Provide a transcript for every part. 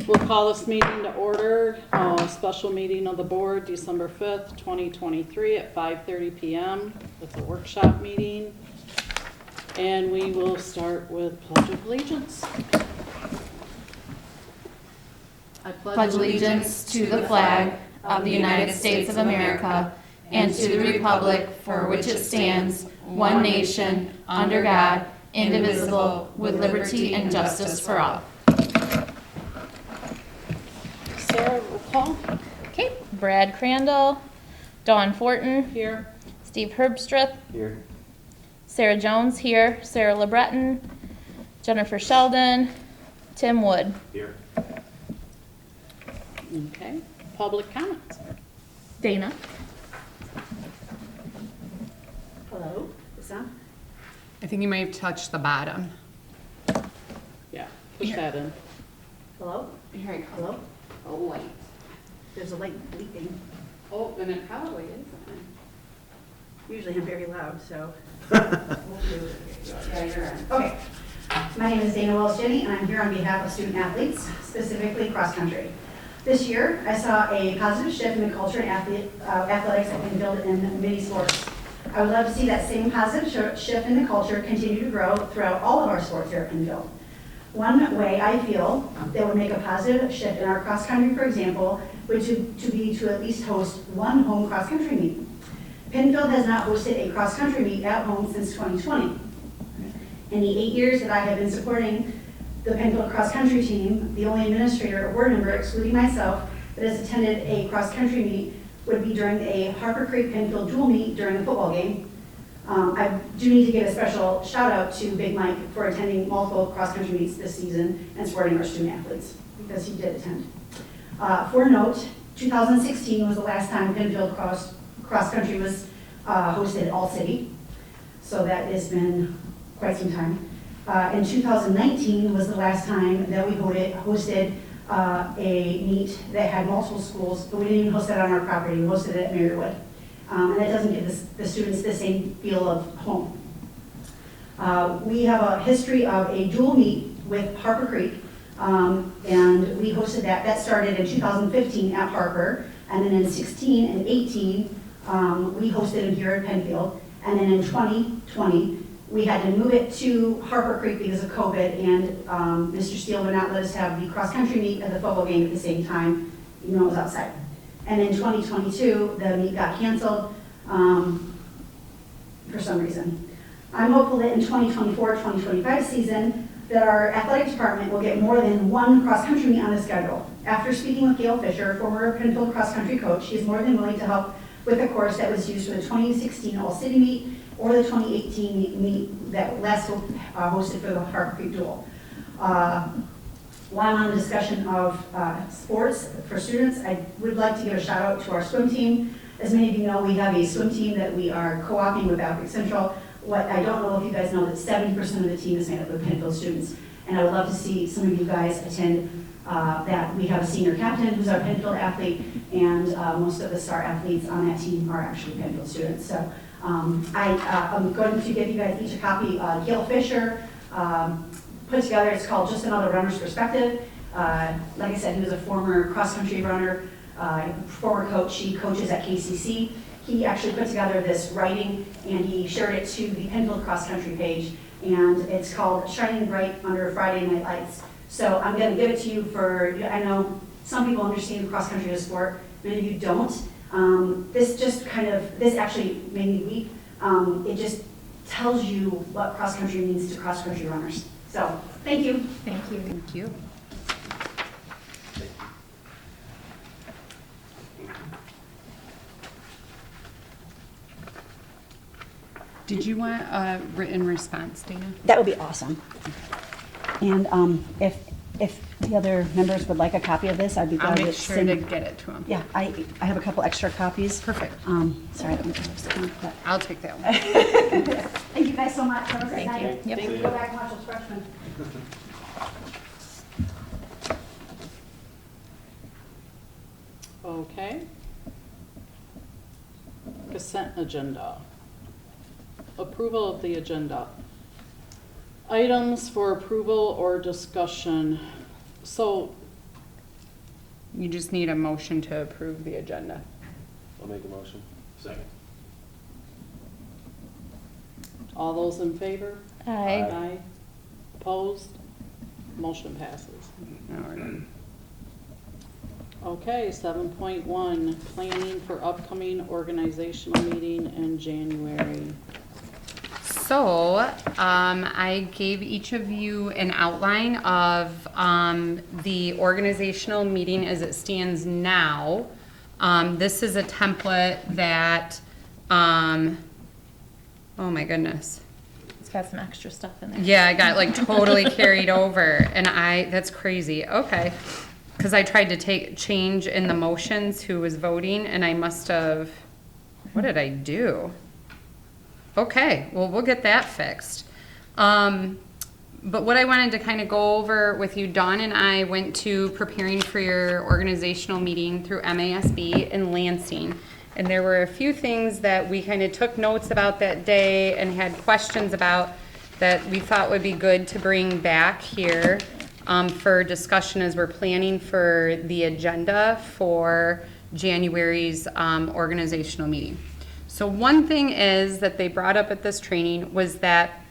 We'll call this meeting to order. Special meeting of the board, December 5th, 2023 at 5:30 p.m. It's a workshop meeting. And we will start with Pledge of Allegiance. I Pledge allegiance to the flag of the United States of America and to the republic for which it stands, one nation, under God, indivisible, with liberty and justice for all. Sarah, roll call. Okay, Brad Crandall, Dawn Fortin, Here. Steve Herbstrith, Here. Sarah Jones here, Sarah LeBreton, Jennifer Sheldon, Tim Wood. Here. Okay. Public comments. Dana. Hello, is that? I think you may have touched the bottom. Yeah, push that in. Hello? Here you go. Hello? Oh, light. There's a light bleeping. Oh, then it probably is. Usually I'm very loud, so. Yeah, you're on. Okay. My name is Dana Wells-Jenny, and I'm here on behalf of student athletes, specifically cross-country. This year, I saw a positive shift in the culture and athletics that can build in many sports. I would love to see that same positive shift in the culture continue to grow throughout all of our sports here at Pennfield. One way I feel that would make a positive shift in our cross-country, for example, would be to at least host one home cross-country meet. Pennfield has not hosted a cross-country meet at home since 2020. In the 8 years that I have been supporting the Pennfield cross-country team, the only administrator or board member, excluding myself, that has attended a cross-country meet would be during a Harper Creek Pennfield dual meet during a football game. I do need to give a special shout out to Big Mike for attending multiple cross-country meets this season and supporting our student athletes, because he did attend. For note, 2016 was the last time Pennfield cross-country was hosted all city, so that has been quite some time. In 2019 was the last time that we hosted a meet that had multiple schools, but we didn't even host it on our property. We hosted it at Marywood. And that doesn't give the students the same feel of home. We have a history of a dual meet with Harper Creek, and we hosted that. That started in 2015 at Harper, and then in 16 and 18, we hosted it here at Pennfield, and then in 2020, we had to move it to Harper Creek because of COVID, and Mr. Steele would not let us have the cross-country meet and the football game at the same time, even though it was outside. And in 2022, the meet got canceled for some reason. I'm hopeful that in 2024-2025 season, that our athletic department will get more than one cross-country meet on the schedule. After speaking with Gail Fisher, former Pennfield cross-country coach, she is more than willing to help with a course that was used for the 2016 All-City meet or the 2018 meet that last hosted for the Harper Creek Duel. While I'm on the discussion of sports for students, I would like to give a shout out to our swim team. As many of you know, we have a swim team that we are co-opting with Alfred Central. What I don't know if you guys know that 70% of the team is made up of Pennfield students. And I would love to see some of you guys attend that. We have a senior captain who's our Pennfield athlete, and most of the star athletes on that team are actually Pennfield students. So I'm going to give you guys each a copy. Gail Fisher put together, it's called Just Another Runner's Perspective. Like I said, he was a former cross-country runner, former coach. He coaches at KCC. He actually put together this writing, and he shared it to the Pennfield cross-country page, and it's called Shining Bright Under Friday Night Lights. So I'm going to give it to you for, I know some people understand cross-country as a sport, many of you don't. This actually made me weep. It just tells you what cross-country means to cross-country runners. So, thank you. Thank you. Thank you. Did you want a written response, Dana? That would be awesome. And if the other members would like a copy of this, I'd be glad I'll to make sure send. to get it to him. Yeah, I have a couple extra copies. Perfect. Sorry, I don't know if I was sitting, but. I'll take that one. Thank you guys so much. Have a great Thank you. night. Yep. Thank you. Go back and watch those freshmen. Okay. Consent agenda. Approval of the agenda. Items for approval or discussion. So You just need a motion to approve the agenda. I'll make a motion. Second. All those in favor? Aye. Aye. Opposed? Motion passes. Now we're done. Okay, 7.1, planning for upcoming organizational meeting in January. So, I gave each of you an outline of the organizational meeting as it stands now. This is a template that, oh my goodness. It's got some extra stuff in there. Yeah, I got like totally carried over, and that's crazy. Okay. Because I tried to change in the motions who was voting, and I must have, what did I do? Okay, well, we'll get that fixed. But what I wanted to kind of go over with you, Dawn and I went to preparing for your organizational meeting through MASB in Lansing. And there were a few things that we kind of took notes about that day and had questions about that we thought would be good to bring back here for discussion as we're planning for the agenda for January's organizational meeting. So one thing is that they brought up at this training was that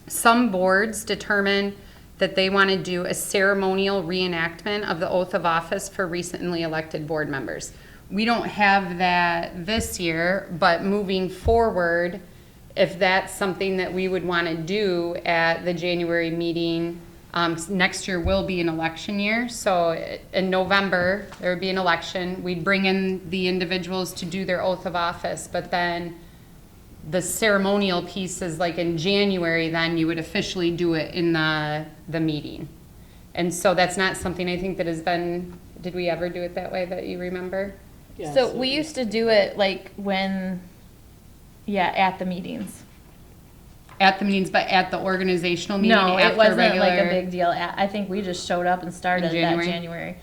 some boards determine that they want to do a ceremonial reenactment of the oath of office for recently elected board members. We don't have that this year, but moving forward, if that's something that we would want to do at the January meeting, next year will be an election year. So in November, there would be an election. We'd bring in the individuals to do their oath of office, but then the ceremonial piece is like in January, then you would officially do it in the meeting. And so that's not something I think that has been, did we ever do it that way that you remember? Yes, So we used to do it like when, at the meetings. At the meetings, but at the organizational meeting No, after it wasn't regular. like a big deal. I think we just showed up and started that January? January.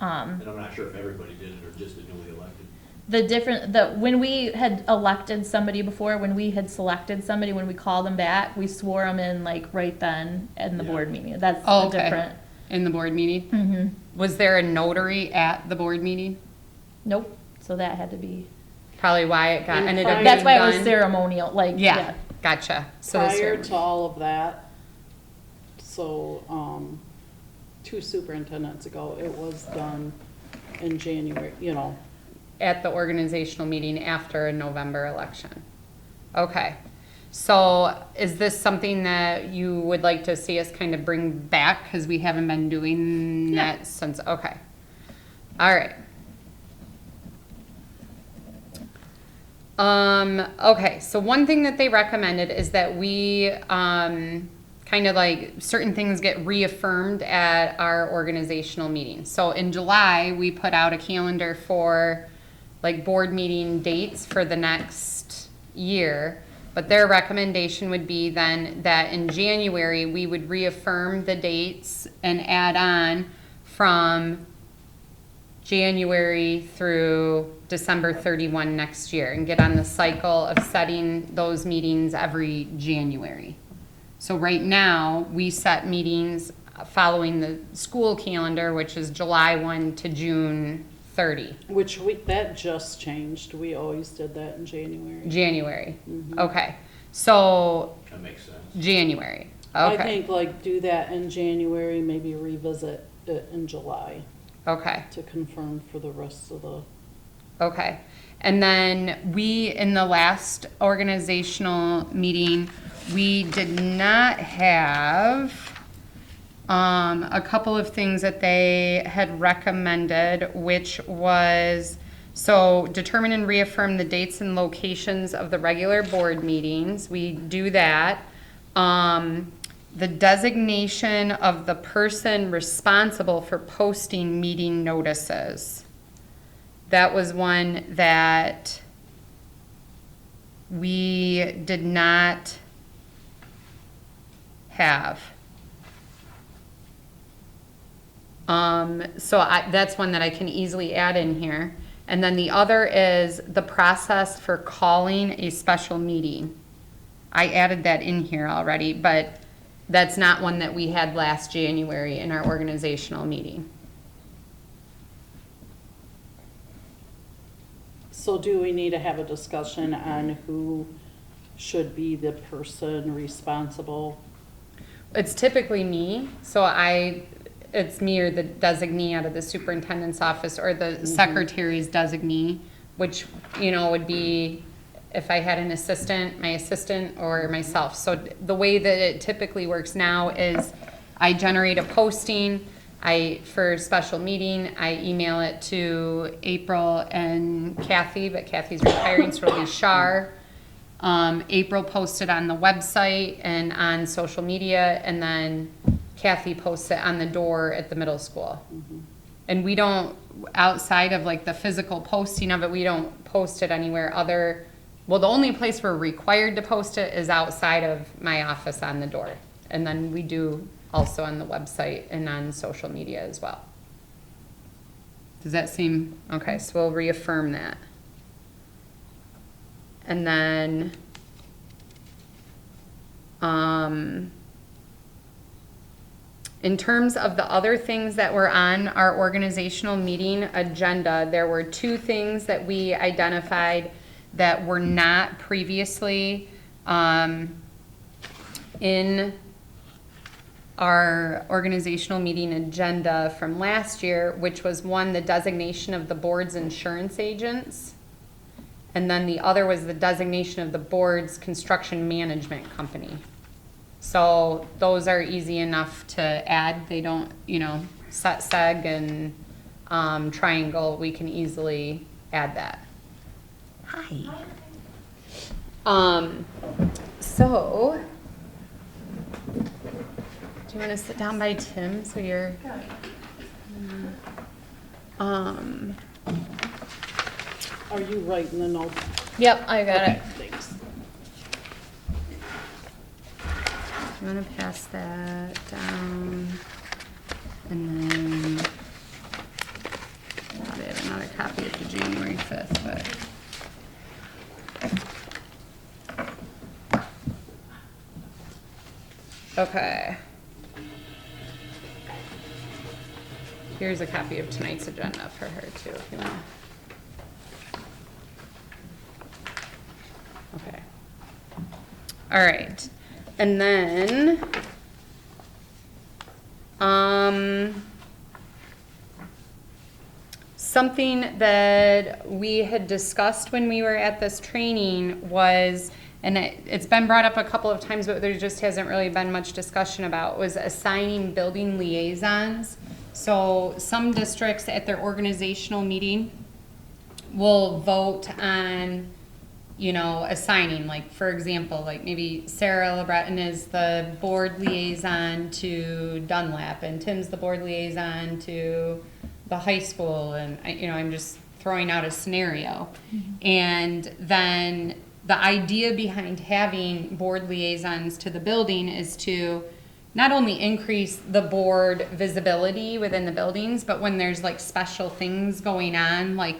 And I'm not sure if everybody did it or just the newly elected. When we had elected somebody before, when we had selected somebody, when we called them back, we swore them in like right then in the Yeah. board meeting. That's Oh, the okay. different. In the board meeting? Mm-hmm. Was there a notary at the board meeting? Nope. So that had to be. Probably why it got, And ended up being That's why it was done. ceremonial. Like Yeah, gotcha. So the Prior ceremony. to all of that, so, 2 superintendents ago, it was done in January, At the organizational meeting after a November election. Okay. So is this something that you would like to see us kind of bring back? Because we haven't been doing that since, okay. All right. Okay, so one thing that they recommended is that we, kind of like certain things get reaffirmed at our organizational meeting. So in July, we put out a calendar for like board meeting dates for the next year. But their recommendation would be then that in January, we would reaffirm the dates and add on from January through December 31 next year and get on the cycle of setting those meetings every January. So right now, we set meetings following the school calendar, which is July 1 to June 30. that just changed. We always did that in January. January. Okay. So That makes sense. January. I Okay. think like do that in January, maybe revisit it in July Okay. to confirm for the rest of the, Okay. And then we, in the last organizational meeting, we did not have a couple of things that they had recommended, which was, so determine and reaffirm the dates and locations of the regular board meetings. We do that. The designation of the person responsible for posting meeting notices. That was one that we did not have. So that's one that I can easily add in here. And then the other is the process for calling a special meeting. I added that in here already, but that's not one that we had last January in our organizational meeting. So do we need to have a discussion on who should be the person responsible? It's typically me, so it's me or the designee out of the superintendent's office or the secretary's designee, which, would be if I had an assistant, my assistant, or myself. So the way that it typically works now is I generate a posting, for a special meeting, I email it to April and Kathy, but Kathy's retiring, so it'll be Shar. April posted on the website and on social media, and then Kathy posts it on the door at the middle school. And we don't, outside of like the physical posting of it, we don't post it anywhere other, well, the only place we're required to post it is outside of my office on the door. And then we do also on the website and on social media as well. Does that seem, okay, so we'll reaffirm that. And then, in terms of the other things that were on our organizational meeting agenda, there were 2 things that we identified that were not previously in our organizational meeting agenda from last year, which was one, the designation of the board's insurance agents. And then the other was the designation of the board's construction management company. So those are easy enough to add. They don't, seg and triangle, we can easily add that. Hi. So, do you want to sit down by Tim so you're, Are you writing the note? Yep, I got it. Thanks. you want to pass that down? And then, they have another copy of the January 5th, but. Okay. Here's a copy of tonight's agenda for her too, if you want. Okay. All right. And then, something that we had discussed when we were at this training was, and it's been brought up a couple of times, but there just hasn't really been much discussion about, was assigning building liaisons. So some districts at their organizational meeting will vote on, assigning, like, for example, like maybe Sarah LeBreton is the board liaison to Dunlap, and Tim's the board liaison to the high school, and I'm just throwing out a scenario. And then the idea behind having board liaisons to the building is to not only increase the board visibility within the buildings, but when there's like special things going on, like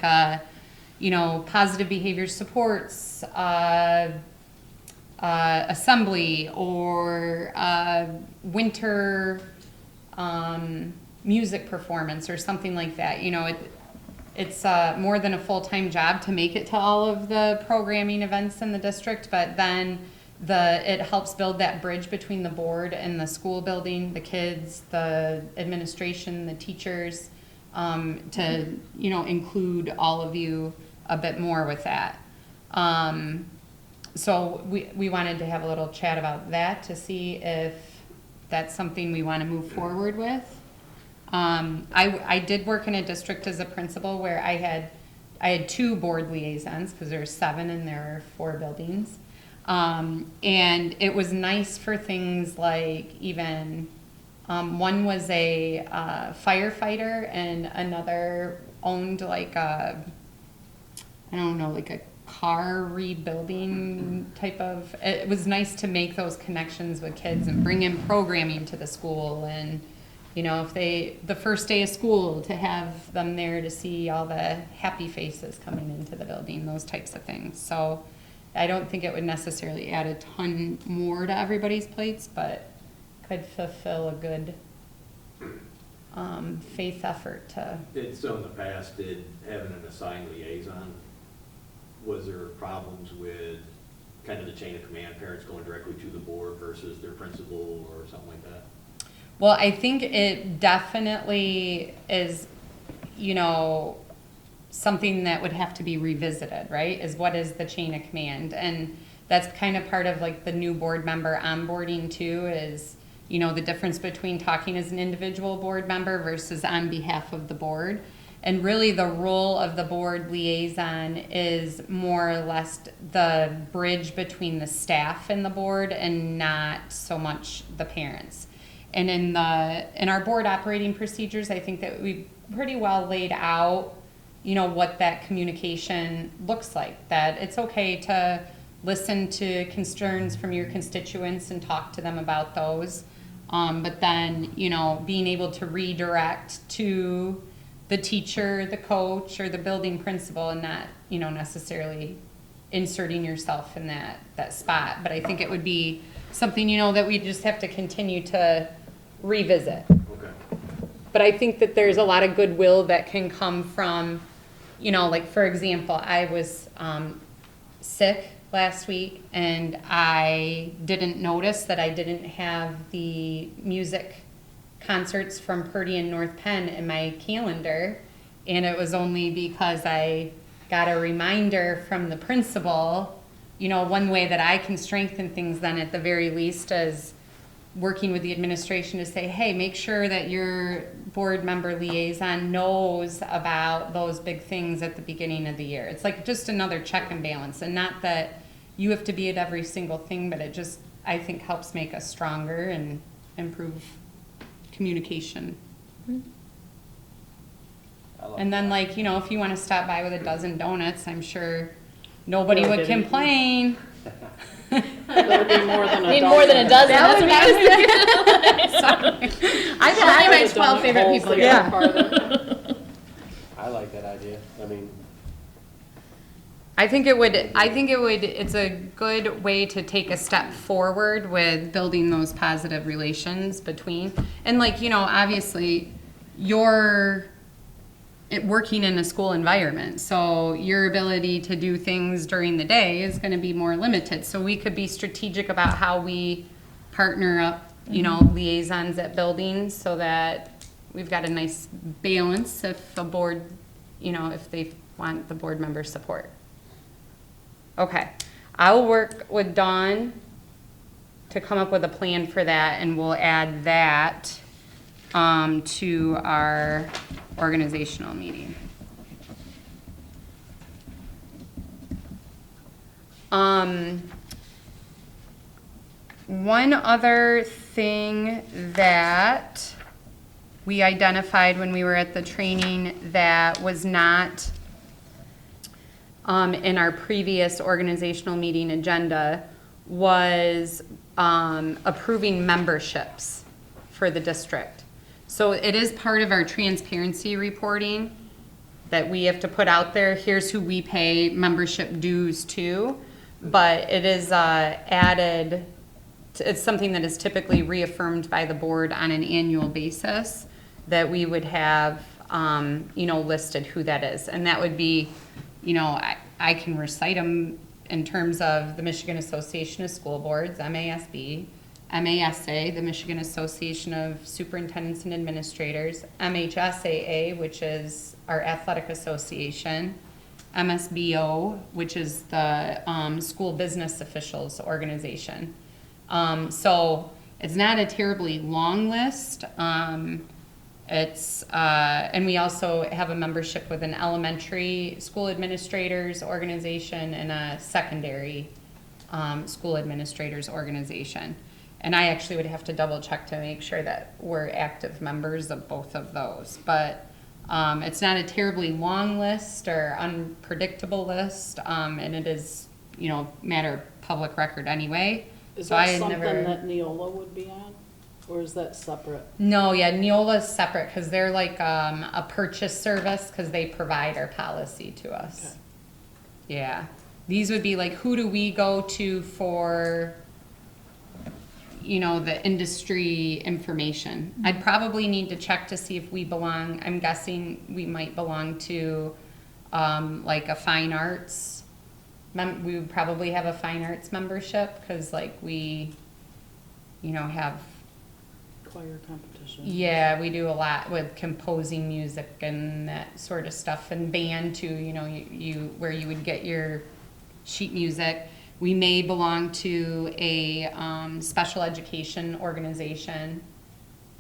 positive behavior supports assembly or winter music performance or something like that. It's more than a full-time job to make it to all of the programming events in the district, but then it helps build that bridge between the board and the school building, the kids, the administration, the teachers, to include all of you a bit more with that. So we wanted to have a little chat about that to see if that's something we want to move forward with. I did work in a district as a principal where I had 2 board liaisons because there are 7 and there are 4 buildings. And it was nice for things like even, one was a firefighter and another owned like a car rebuilding type of, it was nice to make those connections with kids and bring in programming to the school. And, if the first day of school, to have them there to see all the happy faces coming into the building, those types of things. So I don't think it would necessarily add a ton more to everybody's plates, but could fulfill a good faith effort to. So in the past, did having an assigned liaison was there problems with kind of the chain of command, parents going directly to the board versus their principal or something like that? Well, I think it definitely is, you know, something that would have to be revisited, right? Is what is the chain of command? And that's kind of part of like the new board member onboarding too, is, you know, the difference between talking as an individual board member versus on behalf of the board. And really the role of the board liaison is more or less the bridge between the staff and the board and not so much the parents. And in our board operating procedures, I think that we pretty well laid out, you know, what that communication looks like, that it's okay to listen to concerns from your constituents and talk to them about those. But then, you know, being able to redirect to the teacher, the coach, or the building principal, and not, you know, necessarily inserting yourself in that spot. But I think it would be something, you know, that we just have to continue to revisit. Okay. But I think that there's a lot of goodwill that can come from, you know, like for example, I was sick last week and I didn't notice that I didn't have the music concerts from Purdy and North Penn in my calendar, and it was only because I got a reminder from the principal. You know, one way that I can strengthen things then at the very least is working with the administration to say, hey, make sure that your board member liaison knows about those big things at the beginning of the year. It's like just another check and balance, and not that you have to be at every single thing, but it just, I think, helps make us stronger and improve communication. And then, like, you know, if you want to stop by with a dozen donuts, I'm sure nobody would complain. That would be more than a Need dozen. more than a dozen. That That's would what be I was thinking. I Show me my Donut 12 favorite holes people. that Yeah. go farther. I like that idea. I mean, it's a good way to take a step forward with building those positive relations between, and like, you know, obviously you're working in a school environment, so your ability to do things during the day is going to be more limited. So we could be strategic about how we partner up, you know, liaisons at buildings so that we've got a nice balance if a board, you know, if they want the board member support. Okay, I'll work with Dawn to come up with a plan for that, and we'll add that to our organizational meeting. One other thing that we identified when we were at the training that was not in our previous organizational meeting agenda was approving memberships for the district. So it is part of our transparency reporting that we have to put out there. Here's who we pay membership dues to, but it is added, it's something that is typically reaffirmed by the board on an annual basis, that we would have, you know, listed who that is. And that would be, you know, I can recite them in terms of the Michigan Association of School Boards, MASB, MASA, the Michigan Association of Superintendents and Administrators, MHSAA, which is our athletic association, MSBO, which is the School Business Officials Organization. So it's not a terribly long list. And we also have a membership with an elementary school administrators organization and a secondary school administrators organization. And I actually would have to double check to make sure that we're active members of both of those. But it's not a terribly long list or unpredictable list, and it is, you know, matter of public record anyway. Is So that I had something never- that Neola would be on? Or is that separate? No, yeah, Neola's separate because they're like a purchase service because they provide our policy to us. Okay. Yeah. These would be like, who do we go to for, you know, the industry information? I'd probably need to check to see if we belong. I'm guessing we might belong to like a fine arts we would probably have a fine arts membership, cause like we, have, Choir competition. yeah, we do a lot with composing music and that sort of stuff, and band too, you where you would get your sheet music. We may belong to a special education organization,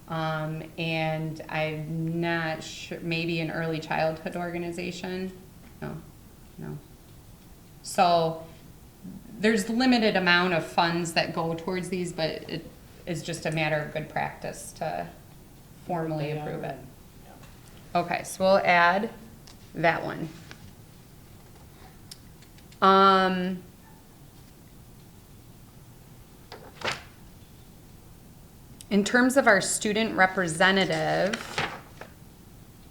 and I'm not sure, maybe an early childhood organization. No. So there's limited amount of funds that go towards these, but it is just a matter of good practice to formally approve it. Okay, so we'll add that one. In terms of our student representative,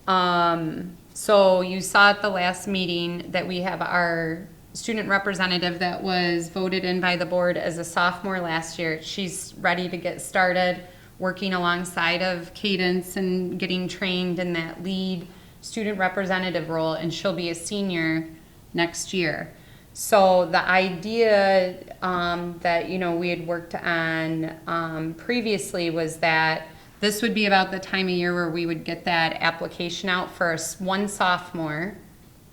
so you saw at the last meeting that we have our student representative that was voted in by the board as a sophomore last year. She's ready to get started working alongside of Cadence and getting trained in that lead student representative role, and she'll be a senior next year. So the idea that we had worked on previously was that this would be about the time of year where we would get that application out for one sophomore,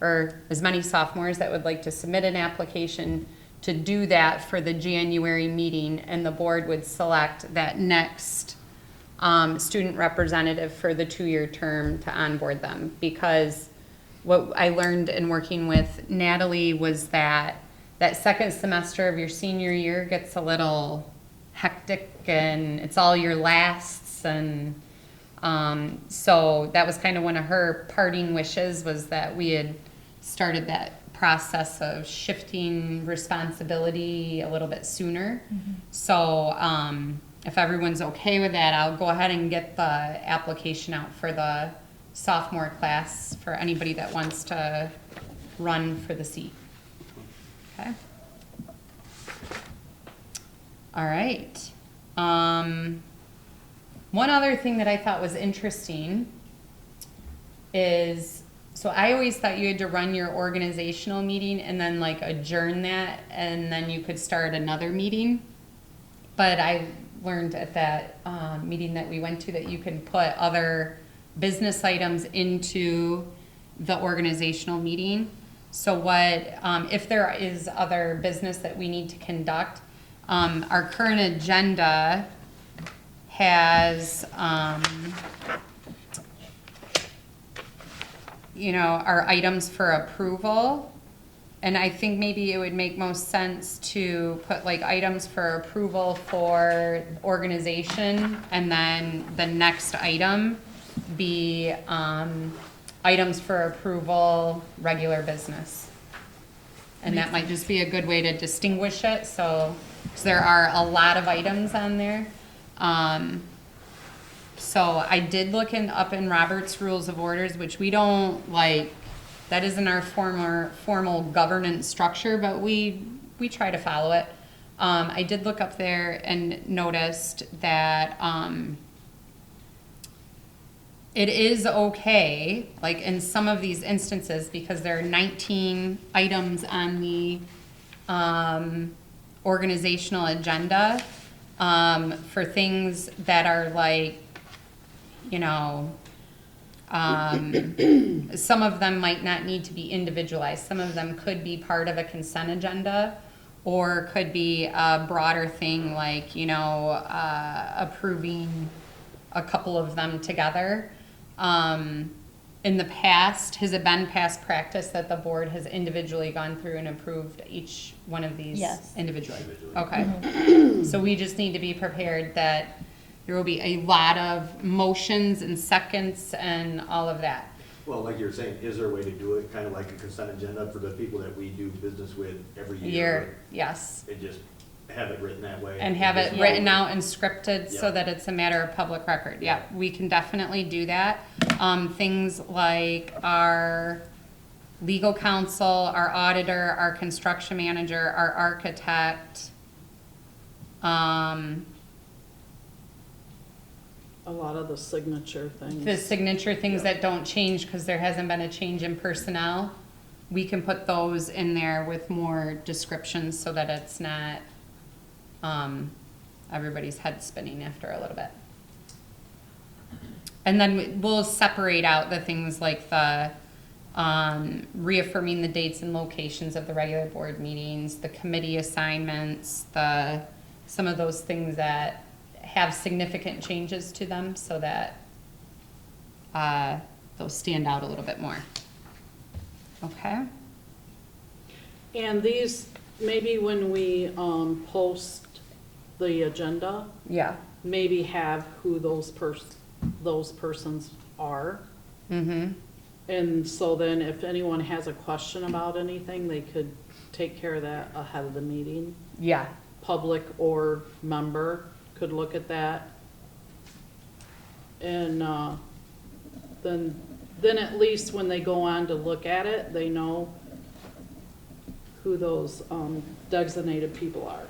or as many sophomores that would like to submit an application to do that for the January meeting, and the board would select that next student representative for the 2-year term to onboard them. Because what I learned in working with Natalie was that second semester of your senior year gets a little hectic, and it's all your lasts, and so that was kind of one of her parting wishes, was that we had started that process of shifting responsibility a little bit sooner. So if everyone's okay with that, I'll go ahead and get the application out for the sophomore class for anybody that wants to run for the seat. Okay. All right. One other thing that I thought was interesting is, so I always thought you had to run your organizational meeting and then like adjourn that, and then you could start another meeting. But I learned at that meeting that we went to that you can put other business items into the organizational meeting. So what, if there is other business that we need to conduct, our current agenda has, our items for approval. And I think maybe it would make most sense to put like items for approval for organization, and then the next item be items for approval, regular business. And that might just be a good way to distinguish it, so, 'cause there are a lot of items on there. So I did look up in Robert's Rules of Orders, which we don't like, that isn't our formal governance structure, but we try to follow it. I did look up there and noticed that it is okay, like in some of these instances, because there are 19 items on the organizational agenda for things that are like, some of them might not need to be individualized. Some of them could be part of a consent agenda, or could be a broader thing like, approving a couple of them together. In the past, has it been past practice that the board has individually gone through and approved each one of these? Yes. Individually? Okay. So we just need to be prepared that there will be a lot of motions and seconds and all of that. Well, like you were saying, is there a way to do it kind of like a consent agenda for the people that we do business with every year? Yes. And just have it written that way? And have it Just- written out and scripted so Yeah. that it's a matter of public record. Yeah, we can definitely do that. Things like our legal counsel, our auditor, our construction manager, our architect, A lot of the signature things. the signature things that don't change because there hasn't been a change in personnel. we can put those in there with more descriptions so that it's not, everybody's head spinning after a little bit. And then we'll separate out the things like the, reaffirming the dates and locations of the regular board meetings, the committee assignments, some of those things that have significant changes to them so that, those stand out a little bit more. Okay? And these, maybe when we, post the agenda, Yeah. maybe have who those persons are. Mm-hmm. And so then if anyone has a question about anything, they could take care of that ahead of the meeting. Yeah. Public or member could look at that. And, then at least when they go on to look at it, they know who those, designated people are.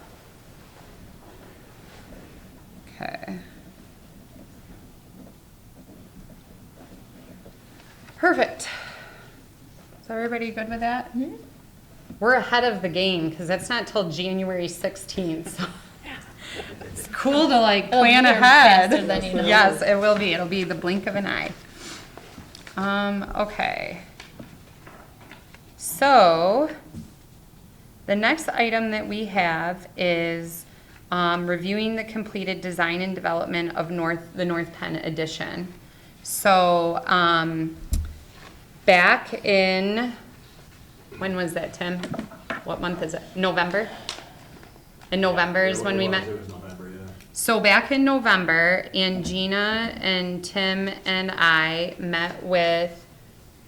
Okay. Perfect. Is everybody good with that? Mhm. We're ahead of the game because that's not till January 16th. So it's cool to like It'll be plan here ahead. faster than you know. Yes, it will be. It'll be the blink of an eye. Okay. So the next item that we have is reviewing the completed design and development of the North Penn addition. So back in, when was that, Tim? What month is it? November? In November is when we met? It was November, yeah. So back in November, Angina and Tim and I met with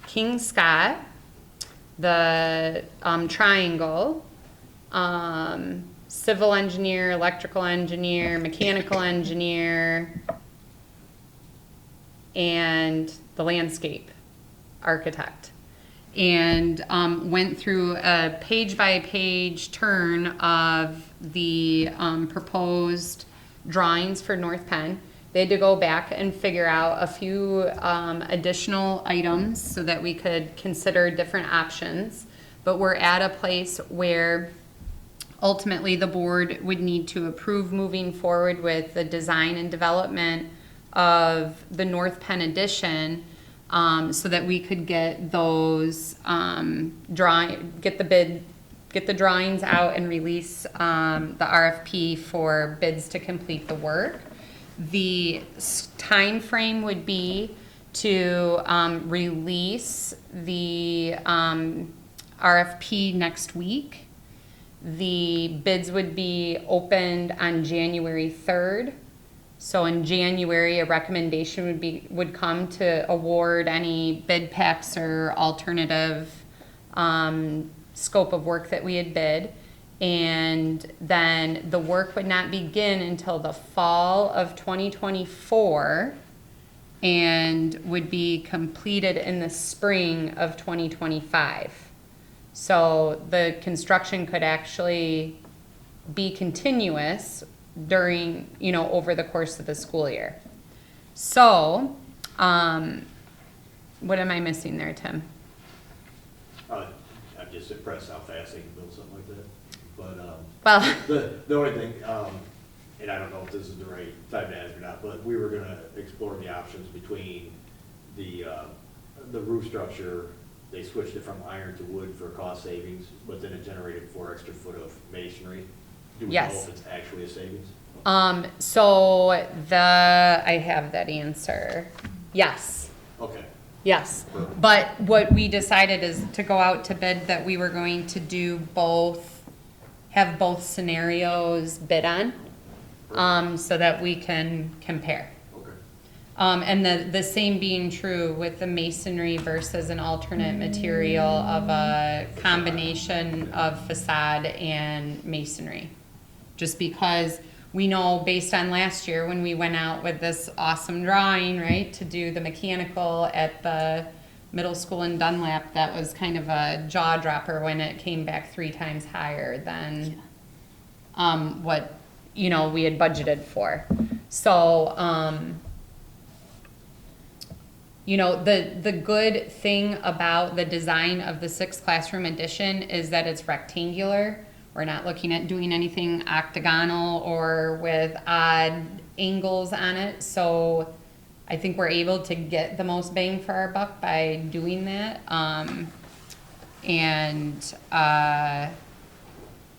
King Scott, the Triangle, civil engineer, electrical engineer, mechanical engineer, and the landscape architect. And went through a page-by-page turn of the proposed drawings for North Penn. They had to go back and figure out a few additional items so that we could consider different options. But we're at a place where ultimately the board would need to approve moving forward with the design and development of the North Penn addition, so that we could get those get the drawings out and release the RFP for bids to complete the work. The time frame would be to release the RFP next week. The bids would be opened on January 3rd. So in January, a recommendation would come to award any bid packs or alternative scope of work that we had bid. And then the work would not begin until the fall of 2024 and would be completed in the spring of 2025. So the construction could actually be continuous during, over the course of the school year. So, what am I missing there, Tim? I'm just impressed how fast they can build something like that. But, Well, the only thing, and I don't know if this is the right time to ask or not, but we were gonna explore the options between the roof structure. They switched it from iron to wood for cost savings, but then it generated 4 extra foot of masonry. Do we know Yes. if it's actually a savings? so I have that answer. Yes. Okay. Yes, Perfect. but what we decided is to go out to bid that we were going to do have both scenarios bid on, so that we can compare. Okay. And the same being true with the masonry versus an alternate material of a combination of facade and masonry. Just because we know based on last year when we went out with this awesome drawing, right, to do the mechanical at the middle school in Dunlap, that was kind of a jaw dropper when it came back 3 times higher than what we had budgeted for. So you know, the good thing about the design of the 6 classroom addition is that it's rectangular. We're not looking at doing anything octagonal or with odd angles on it. So I think we're able to get the most bang for our buck by doing that.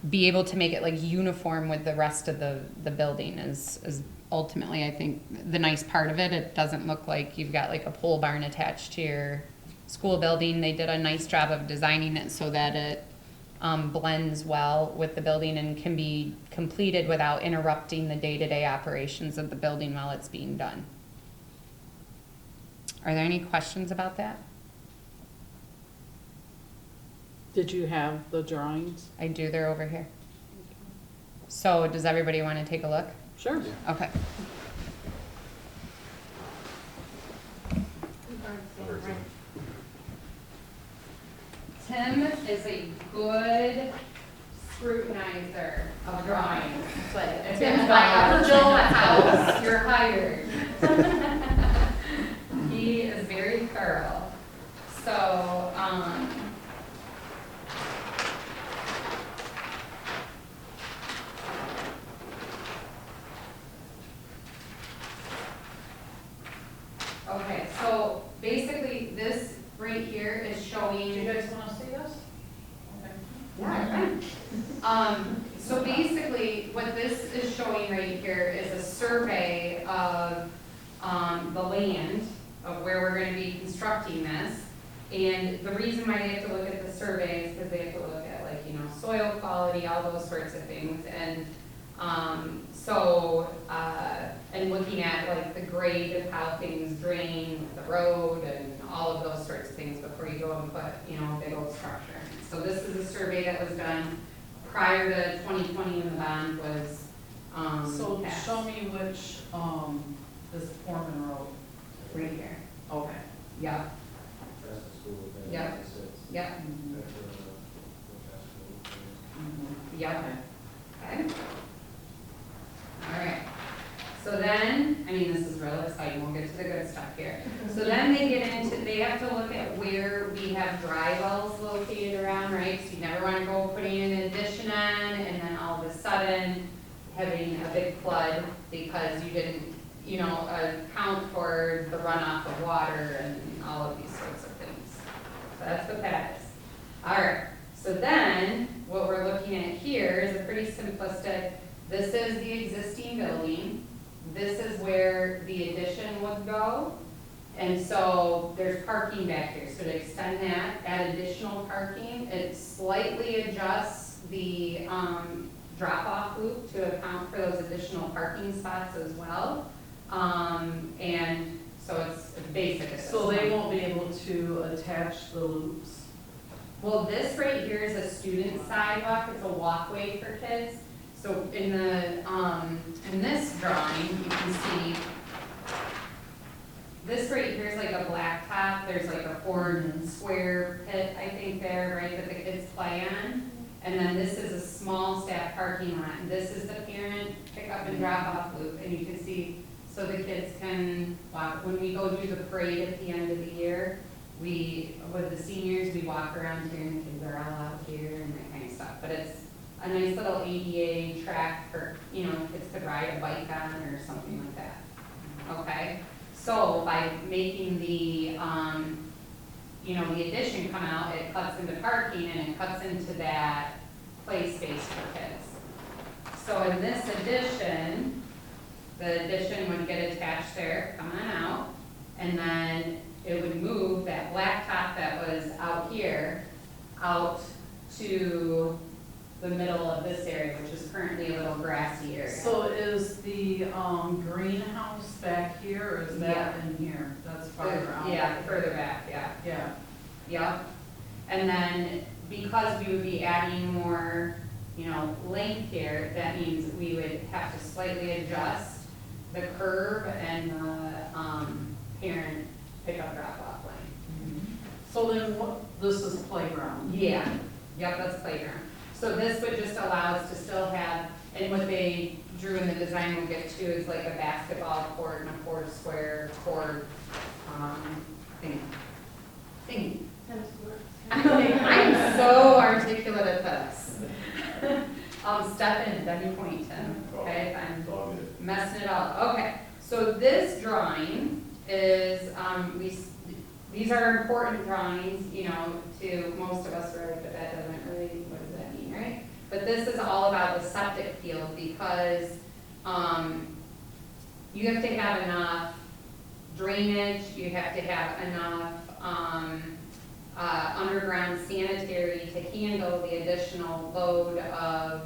Be able to make it like uniform with the rest of the building is ultimately, I think, the nice part of it. It doesn't look like you've got like a pole barn attached to your school building. They did a nice job of designing it so that it blends well with the building and can be completed without interrupting the day-to-day operations of the building while it's being done. Are there any questions about that? Did you have the drawings? I do, they're over here. So does everybody want to take a look? Sure. Okay. Tim is a good scrutinizer of drawings. But if I ever build a house, you're hired. He is very thorough. So, okay, so basically this right here is showing. Do you guys want to see this? So basically, what this is showing right here is a survey of the land of where we're going to be constructing this. And the reason why they have to look at the survey is because they have to look at, like, you know, soil quality, all those sorts of things. And and looking at like the grade of how things drain the road and all of those sorts of things before you go and put, you know, a big old structure. So this is a survey that was done prior to 2020 when the bond was So passed. show me which, this Foreman Road. Right here. Okay. Yep, That's the school. Yep. yep, yep. Okay. All right. So then, I mean, this is real exciting. We'll get to the good stuff here. So then they have to look at where we have dry wells located around, right? So you never want to go putting an addition on and then all of a sudden having a big flood because you didn't, you know, account for the runoff of water and all of these sorts of things. So that's what that is. All right. So then what we're looking at here is a pretty simplistic. This is the existing building. This is where the addition would go. And so there's parking back here. So to extend that, add additional parking, it slightly adjusts the drop-off loop to account for those additional parking spots as well. And so it's basic. So they won't be able to attach the loops? Well, this right here is a student sidewalk. It's a walkway for kids. So in the, in this drawing, you can see this right here is like a blacktop. There's like a 4 square pit, I think there, right, that the kids play on. And then this is a small staff parking lot. And this is the parent pickup and drop off loop. And you can see, so the kids can walk. When we go do the parade at the end of the year, with the seniors, we walk around here and the kids are all out here and that kind of stuff. But it's a nice little ADA track for, you know, kids could ride a bike on or something like that. Okay? So by making the, you know, the addition come out, it cuts into parking and it cuts into that play space for kids. So in this addition, the addition would get attached there, come on out, and then it would move that blacktop that was out here out to the middle of this area, which is currently a little grassy area. So is the greenhouse back here, or is that Yeah. in here? That's farther out? Yeah, further back, yeah. Yeah. Yep. And then because we would be adding more, you know, length here, that means we would have to slightly adjust the curb and the parent pickup drop-off lane. So then what, this is playground? Yeah, yep, that's playground. So this would just allow us to still have, and what they drew in the design we'll get to is like a basketball court and a 4 square court Thingy. I'm so articulate at this. Step in, then you point, Tim, okay? I'm messing it up. Okay, so this drawing is, these are important drawings, you know, to most of us, right? But that doesn't really, what does that mean, right? But this is all about the septic field because you have to have enough drainage, you have to have enough underground sanitary to handle the additional load of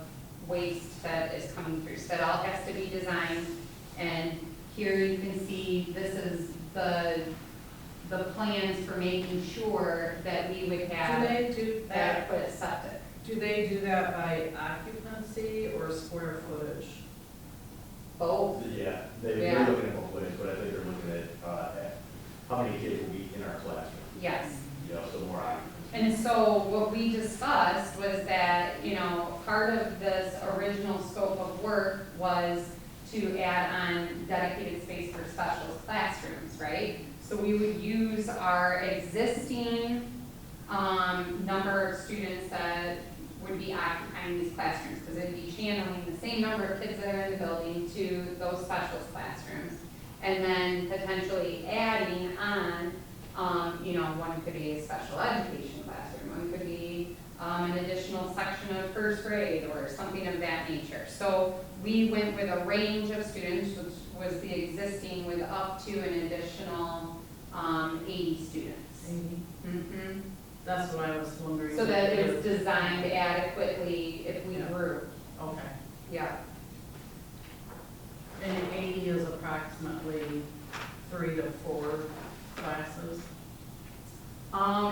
waste that is coming through. So that all has to be designed. And here you can see this is the plans for making sure that we would have Do they do that? adequate septic. Do they do that by occupancy or square footage? Both. Yeah, Yeah. they're looking at both ways, but I think they're looking at how many kids will be in our classroom. Yes. You know, so more occupancy. And so what we discussed was that, you know, part of this original scope of work was to add on dedicated space for special classrooms, right? So we would use our existing number of students that would be occupying these classrooms, because it'd be channeling the same number of kids that are in the building to those specialist classrooms. And then potentially adding on, you know, one could be a special education classroom, one could be an additional section of first grade or something of that nature. So we went with a range of students, which was the existing, with up to an additional 80 students. 80? Mm-hmm. That's what I was wondering. So that it's designed adequately if we Yeah. grew. Okay. Yeah. And 80 is approximately 3 to 4 classes?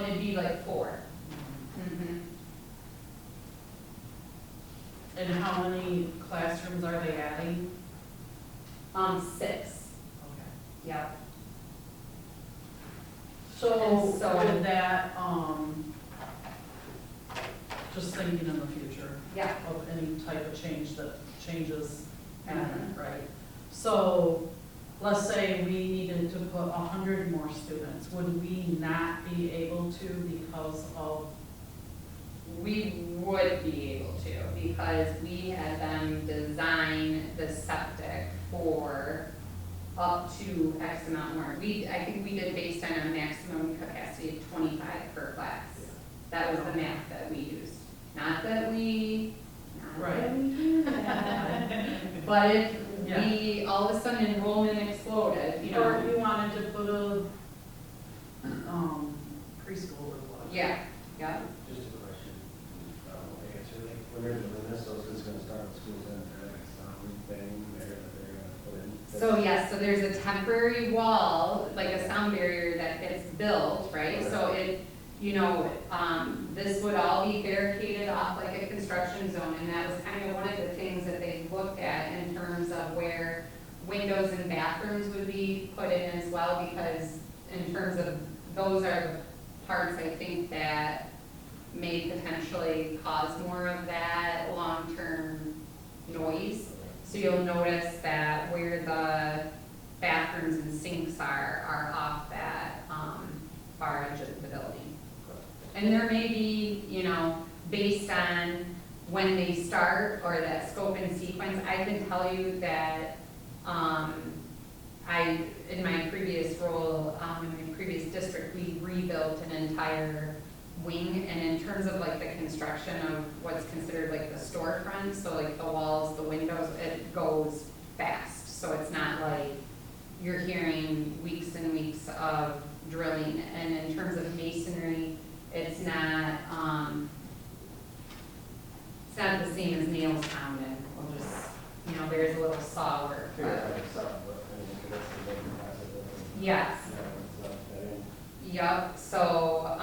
It'd be like 4. Mm-hmm. And how many classrooms are they adding? 6. Okay. Yeah. So, And so- with that, just thinking in the future Yeah. of any type of change that changes happen, Mhm. right? So, let's say we needed to put 100 more students, would we not be able to because of? We would be able to, because we had them design the septic for up to X amount more. I think we did based on a maximum capacity of 25 per class. That was the math that we used. Not that we do that. But if we, all of a sudden enrollment exploded, you Or know. if you wanted to put a, preschool or what? Yeah, yeah. Just a question, answer, like, when they're doing this, so it's gonna start with schools and they're like sound thing there that they're gonna put in. So yes, so there's a temporary wall, like a sound barrier that gets built, right? So it, you know, this would all be barricaded off like a construction zone, and that was kind of one of the things that they looked at in terms of where windows and bathrooms would be put in as well, because in terms of, those are the parts I think that may potentially cause more of that long-term noise. So you'll notice that where the bathrooms and sinks are off that far edge of the building. And there may be, you know, based on when they start or that scope and sequence, I can tell you that in my previous role, in my previous district, we rebuilt an entire wing, and in terms of like the construction of what's considered like the storefront, so like the walls, the windows, it goes fast. So it's not like you're hearing weeks and weeks of drilling. And in terms of masonry, it's not the same as nails pounding. We'll just, you know, there's a little saw work. Figure out But like something, but I mean, that's the big process. yes. Yep, so,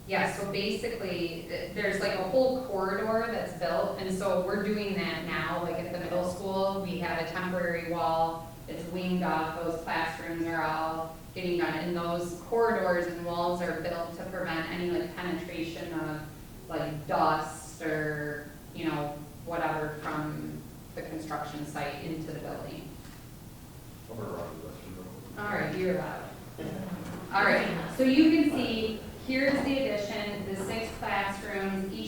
yeah, so basically, there's like a whole corridor that's built, and so we're doing that now, like at the middle school, we have a temporary wall, it's winged off, those classrooms are all getting done, and those corridors and walls are built to prevent any like penetration of like dust or, you know, whatever from the construction site into the building. I'm gonna run the rest of the room. All right, you're loud.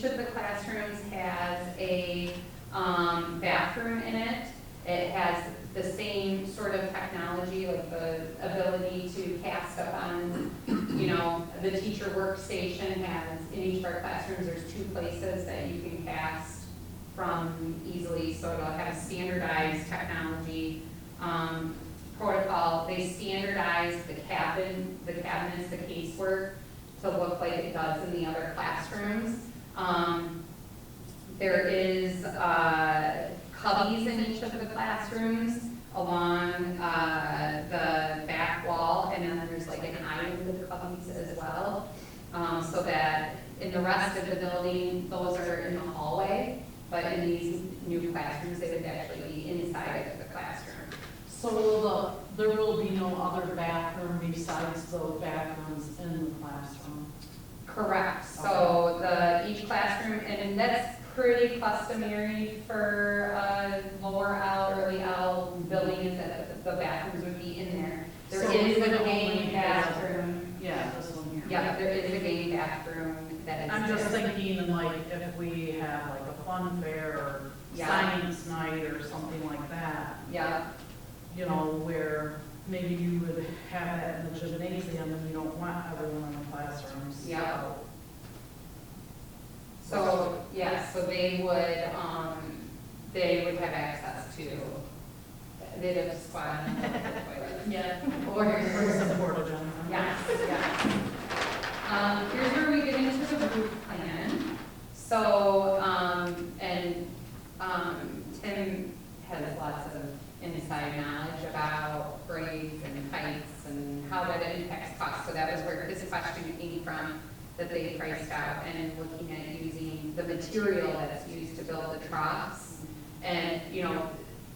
each of the classrooms has a bathroom in it. It has the same sort of technology, like the ability to cast up on, you know, the teacher workstation has, in each of our classrooms, there's 2 places that you can cast from easily, so it'll have standardized technology protocol. They standardize the cabinets, the casework to look like it does in the other classrooms. There is cubbies in each of the classrooms along the back wall, and then there's like an island with cubbies as well. So that in the rest of the building, those are in the hallway, but in these new classrooms, they would actually be inside of the classroom. So there will be no other bathroom besides those bathrooms in the classroom? Correct. So each classroom, and that's pretty customary for lower L, early L buildings, that the bathrooms would be in there. There So is we a would game only bathroom. Yeah, this one here. Yeah, there is a game bathroom that is. I'm just there. thinking like if we have like a fun fair or Yeah. science night or something like that, Yeah, you know, where maybe you would have that in the gymnasium and you don't want everyone in the classrooms. Yeah. so, yeah, so they would have access to, they'd have to squat in the toilet. Yeah. Or Or support agenda. yes, yeah. Here's where we get into the roof plan. So, Tim has lots of inside knowledge about grades and heights and how that impacts cost. So that was where his question came from, that they priced out, and looking at using the material that's used to build the troughs. And, you know,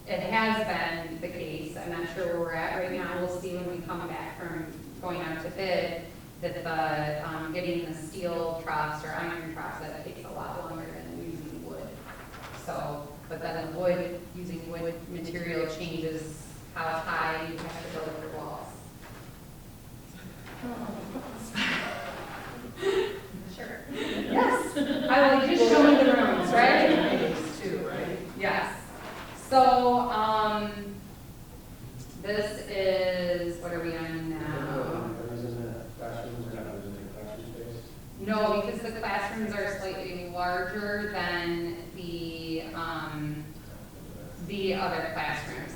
it has been the case, I'm not sure where we're at right now, we'll see when we come back from going out to bid, that the, getting the steel troughs or iron troughs, that takes a lot longer than using wood. So, but then the wood, using wood material changes how high you have to build your walls. Sure. Yes, I was just showing the rooms, right? Too, right? Yes. So, this is, what are we on now? No, because the classrooms are slightly larger than the other classrooms.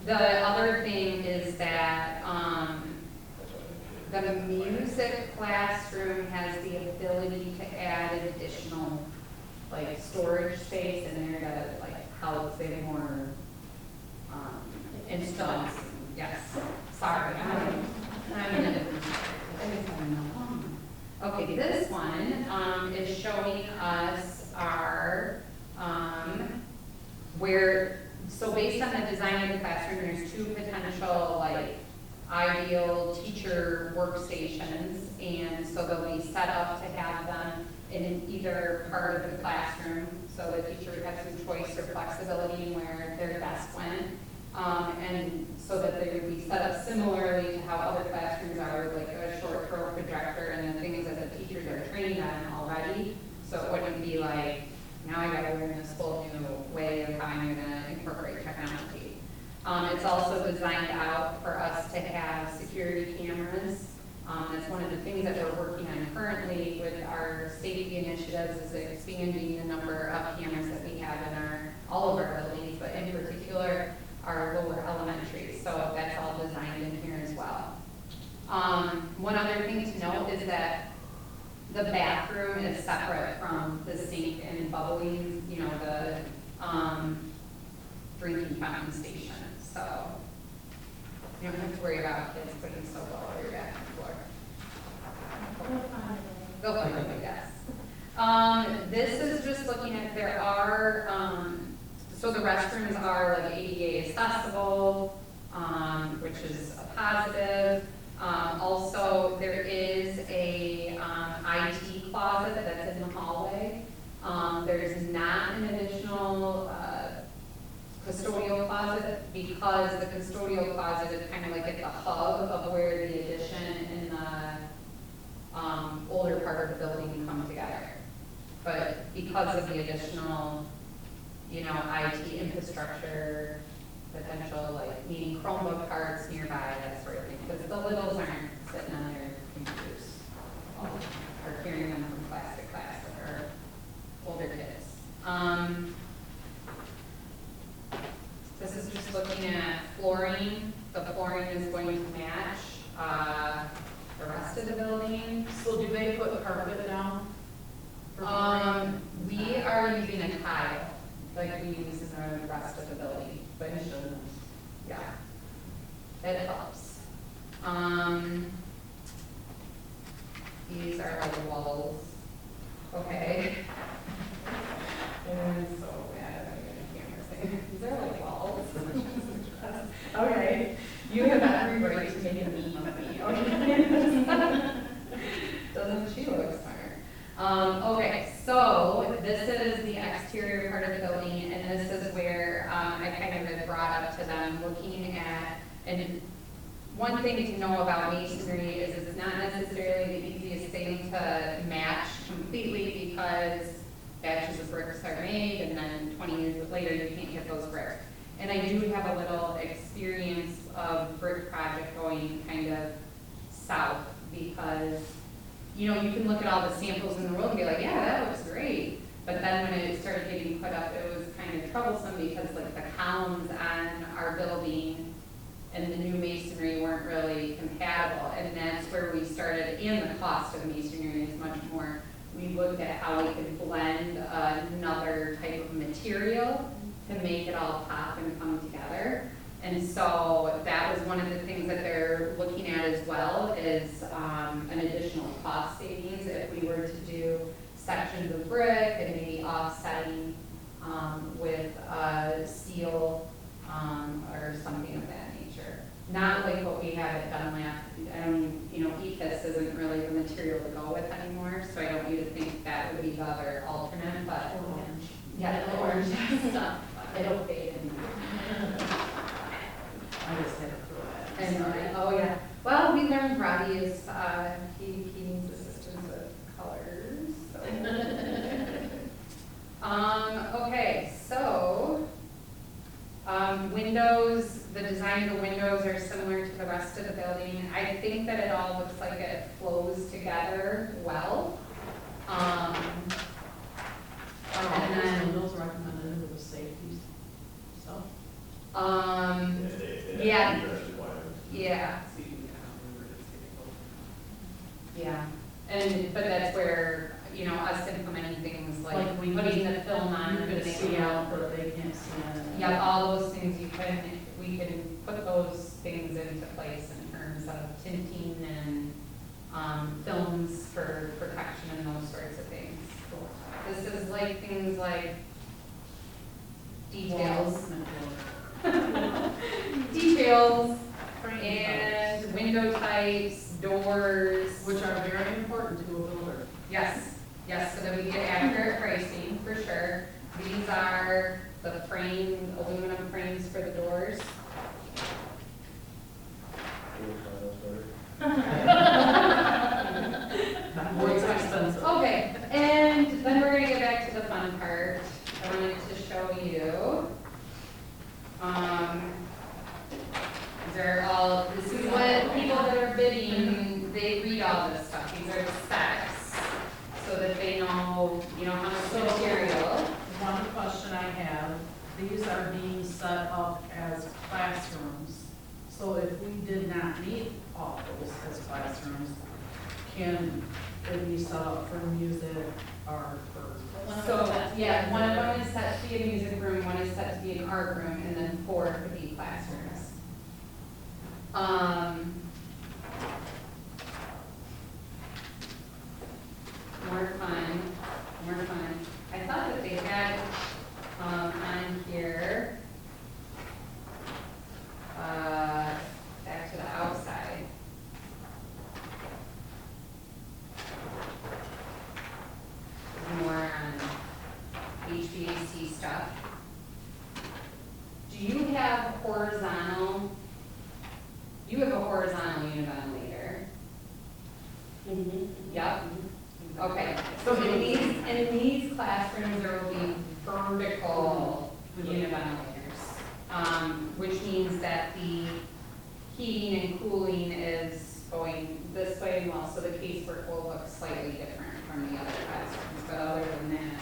The other thing is that, the music classroom has the ability to add additional, like, storage space in there to, like, house it more, instruments. Yes, sorry, I'm in a different, okay, this one, is showing us our, so based on the design of the classroom, there's 2 potential, like, ideal teacher workstations, and so they'll be set up to have them in either part of the classroom, so the teacher would have some choice or flexibility in where their desk went, and so that they would be set up similarly to how other classrooms are, with like a short throw projector and the things that the teachers are trained on already, so it wouldn't be like, now I gotta learn this whole new way of how I'm gonna incorporate technology. It's also designed out for us to have security cameras. That's one of the things that we're working on currently with our safety initiatives, is expanding the number of cameras that we have in all of our buildings, but in particular our lower elementary. So that's all designed in here as well. One other thing to note is that the bathroom is separate from the sink and bubbling, you know, the drinking fountain station. So you don't have to worry about kids putting soap all over your bathroom floor. Go find it, I guess. This is just looking at, there are, so the restrooms are like ADA accessible, which is a positive. Also, there is a IT closet that's in the hallway. There's not an additional custodial closet, because the custodial closet is kind of like at the hub of where the addition and the older part of the building come together. But because of the additional, you know, IT infrastructure, potential, like needing Chromebook cards nearby, that sort of thing, because the littles aren't sitting on their computers or carrying them from class to class, or older kids. This is just looking at flooring. The flooring is going to match the rest of the building. So do they put carpet down? We are using a tile, like we use in the rest of the building, but yeah, it helps. These are like the walls. Okay. And so bad, I'm gonna camera thing. These are like walls. Okay, you have every right to make a meme of me. Okay. Doesn't she look smart? Okay, so this is the exterior part of the building, and this is where I kind of had brought up to them, looking at, and one thing to know about masonry is it's not necessarily the easiest thing to match completely, because batches of bricks are made, and then 20 years later you can't get those bricks. And I do have a little experience of brick project going kind of south, because you know, you can look at all the samples in the world and be like, yeah, that looks great. But then when it started getting put up, it was kind of troublesome, because like the columns on our building and the new masonry weren't really compatible. And that's where we started, and the cost of masonry is much more. We looked at how we could blend another type of material to make it all pop and come together. And so that was one of the things that they're looking at as well, is an additional cost savings if we were to do sections of brick and maybe offsetting with steel or something of that nature. Not like what we have at Dunlap. You know, EPIS isn't really the material to go with anymore, so I don't want you to think that would be the other alternate, but yeah, the orange stuff, it'll fade in. I just had to throw that. And, oh yeah, well, we learned Robbie is, he needs assistance with colors, so. Okay, so, windows, the design of the windows are similar to the rest of the building. I think that it all looks like it flows together well. And then, Those recommended with the safety stuff. yeah, yeah. Yeah, and, but that's where, you know, us implementing things like we putting the film on. You and can making see it- out, but they can't see in. Yeah, all those things we can put those things into place in terms of tinting and, films for protection and those sorts of things. This is like things like details. Details and window types, doors. Which are very important to a builder. Yes, yes, so that we get accurate pricing, for sure. These are the frame, aluminum frames for the doors. More expensive. Okay, and then we're gonna get back to the fun part. I wanted to show you. These are all, this is what people that are bidding, they read all this stuff. These are the specs, so that they know, you know, how much material. One question I have, these are being set up as classrooms. So if we did not need all those as classrooms, can it be set up for music or for? So, yeah, one of them is set to be a music room, one is set to be an art room, and then 4 could be classrooms. More fun, more fun. I thought that they had, on here, back to the outside. More on HVAC stuff. Do you have horizontal? You have a horizontal unit ventilator. Yep. Okay, so in these, in these classrooms, there will be vertical unit ventilators, which means that the heating and cooling is going this way and well, so the casework will look slightly different from the other classrooms, but other than that,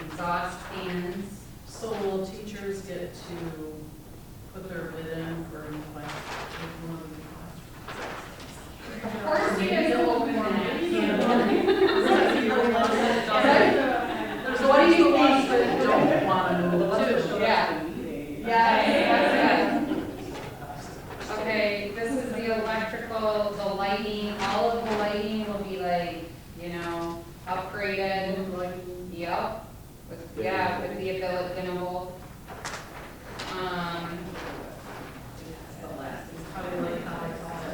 exhaust fans. So will teachers get to put their bid in for any class? Of course, you guys will open that. So what do you think that don't want to move to? Yeah. Yeah. Okay, this is the electrical, the lighting, all of the lighting will be like, upgraded. Yep. With the ability,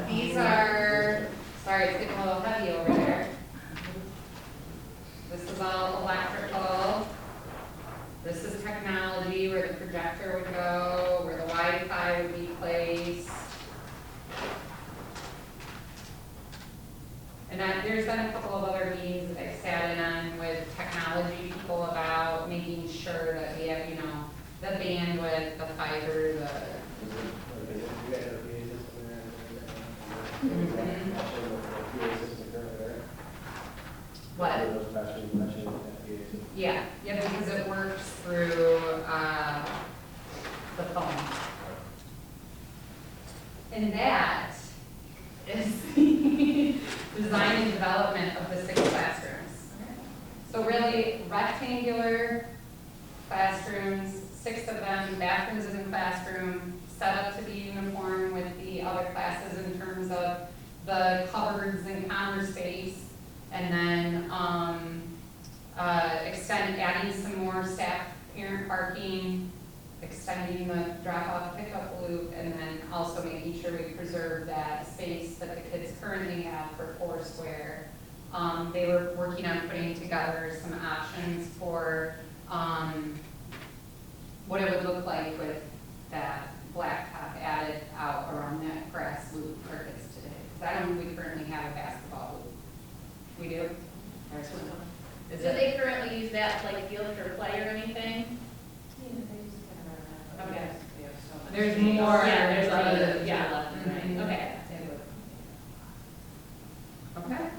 these are, sorry, it's getting a little heavy over there. This is all electrical. This is technology, where the projector would go, where the Wi-Fi would be placed. And there's been a couple of other meetings that I've sat in on with technology people about making sure that we have, the bandwidth, the fiber, the. What? Yeah, because it works through the phone. And that is the design and development of the 6 classrooms. So really rectangular classrooms, 6 of them, bathrooms in the classroom, set up to be uniform with the other classes in terms of the cupboards and counter space, and then adding some more staff parent parking, extending the drop-off pickup loop, and then also making sure we preserve that space that the kids currently have for Foursquare. They were working on putting together some options for what it would look like with that blacktop added out around that grass loop for kids today. Because I don't think we currently have a basketball loop. We do? Do they currently use that like field for play or anything? Okay. There's more. Yeah, there's other, Yeah. left and right. Mhm. Okay. Okay.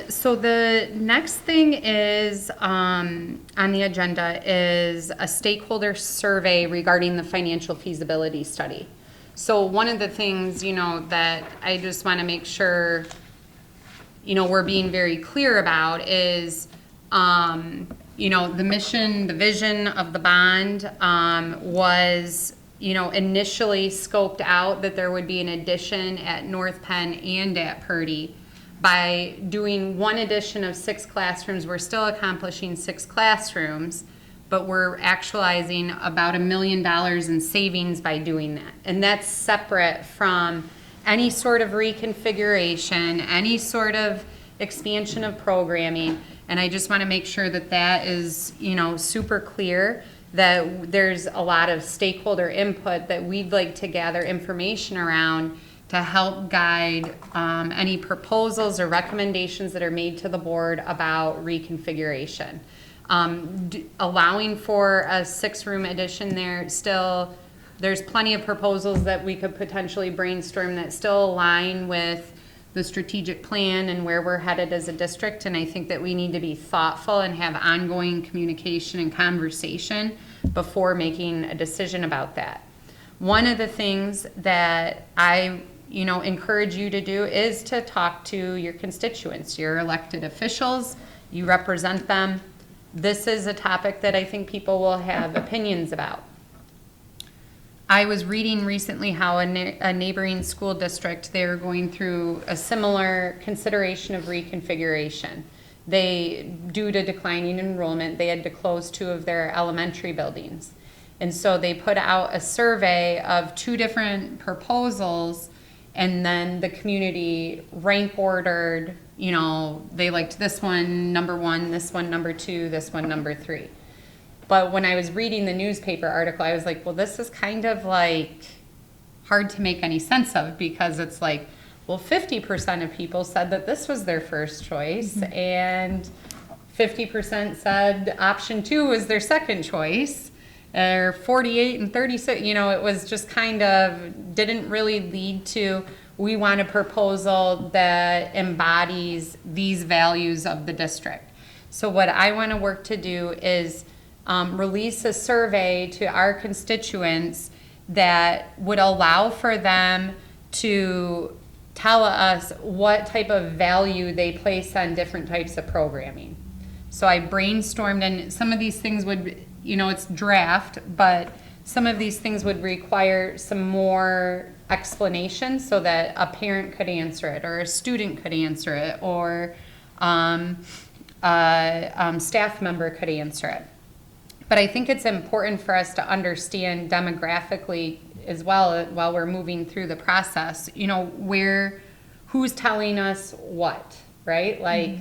So the next thing is, on the agenda is a stakeholder survey regarding the financial feasibility study. So one of the things, that I just want to make sure, we're being very clear about is, the mission, the vision of the bond, was, initially scoped out that there would be an addition at North Penn and at Purdy. By doing one addition of 6 classrooms, we're still accomplishing 6 classrooms, but we're actualizing about $1 million in savings by doing that. And that's separate from any sort of reconfiguration, any sort of expansion of programming. And I just want to make sure that that is, super clear, that there's a lot of stakeholder input that we'd like to gather information around to help guide any proposals or recommendations that are made to the board about reconfiguration. Allowing for a 6-room addition there, still, there's plenty of proposals that we could potentially brainstorm that still align with the strategic plan and where we're headed as a district, and I think that we need to be thoughtful and have ongoing communication and conversation before making a decision about that. One of the things that I encourage you to do is to talk to your constituents, your elected officials. You represent them. This is a topic that I think people will have opinions about. I was reading recently how a neighboring school district, they're going through a similar consideration of reconfiguration. Due to declining enrollment, they had to close 2 of their elementary buildings. And so they put out a survey of 2 different proposals, And then the community rank ordered, you know, they liked this one number 1, this one number 2, this one number 3. But when I was reading the newspaper article, I was like, well, this is kind of like hard to make any sense of, because it's like, well, 50% of people said that this was their first choice, and 50% said option 2 was their second choice, or 48 and 36, you know, it was just kind of, didn't really lead to, we want a proposal that embodies these values of the district. So what I want to work to do is release a survey to our constituents that would allow for them to tell us what type of value they place on different types of programming. So I brainstormed, and some of these things would, you know, it's draft, but some of these things would require some more explanation so that a parent could answer it, or a student could answer it, or staff member could answer it. But I think it's important for us to understand demographically as well, while we're moving through the process, you know, who's telling us what, right? Like,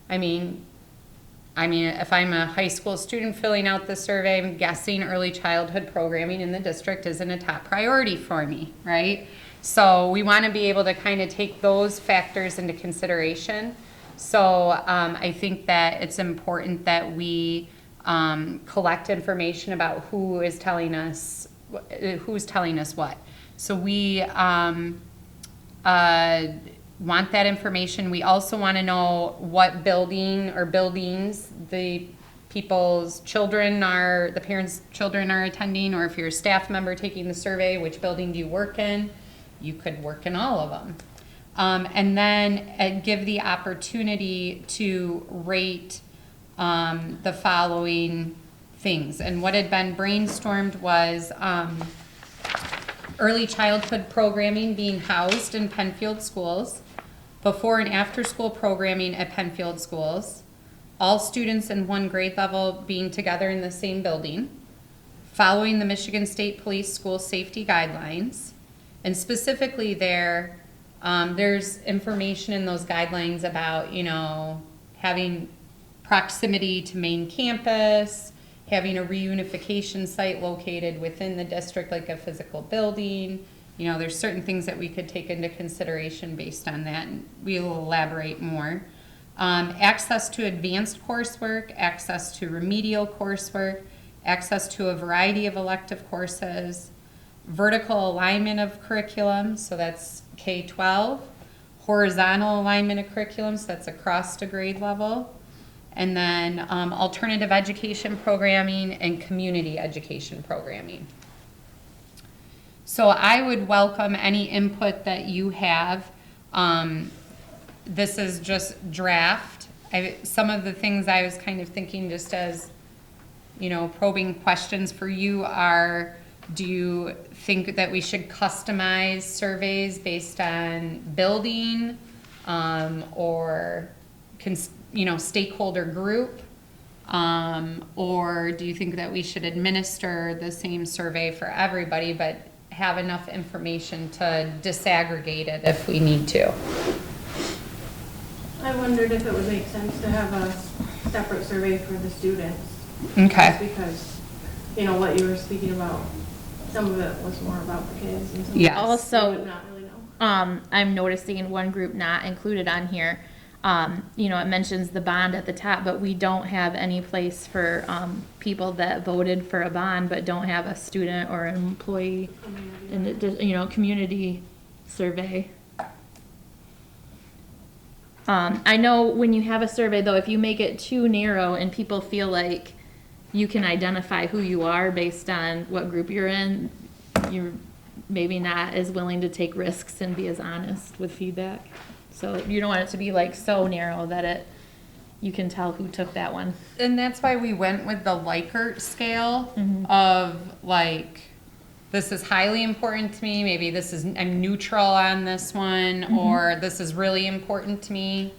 I mean, if I'm a high school student filling out the survey, I'm guessing early childhood programming in the district isn't a top priority for me, right? So we want to be able to kind of take those factors into consideration. So I think that it's important that we collect information about who's telling us what. So we want that information. We also want to know what building or buildings the parents' children are attending, or if you're a staff member taking the survey, which building do you work in? You could work in all of them. And then give the opportunity to rate the following things. And what had been brainstormed was early childhood programming being housed in Pennfield schools, before and after school programming at Pennfield schools, all students in one grade level being together in the same building, following the Michigan State Police school safety guidelines. And specifically there's information in those guidelines about, you know, having proximity to main campus, having a reunification site located within the district, like a physical building. You know, there's certain things that we could take into consideration based on that, and we'll elaborate more. Access to advanced coursework, access to remedial coursework, access to a variety of elective courses, vertical alignment of curriculum, so that's K-12, horizontal alignment of curriculum, so that's across the grade level, and then alternative education programming and community education programming. So I would welcome any input that you have. This is just draft. Some of the things I was kind of thinking just as, you know, probing questions for you are, do you think that we should customize surveys based on building or stakeholder group? Or do you think that we should administer the same survey for everybody but have enough information to disaggregate it if we need to? I wondered if it would make sense to have a separate survey for the students. Okay. Just because, you know, what you were speaking about, some of it was more about the kids and some Yes. of it Also, they would not really know. I'm noticing one group not included on here. It mentions the bond at the top, but we don't have any place for people that voted for a bond but don't have a student or an employee in the community survey. I know when you have a survey though, if you make it too narrow and people feel like you can identify who you are based on what group you're in, you're maybe not as willing to take risks and be as honest with feedback. So you don't want it to be like so narrow that you can tell who took that one. And that's why we went with the Likert scale of like, this is highly important to me, maybe I'm neutral on this one, or this is really important to me,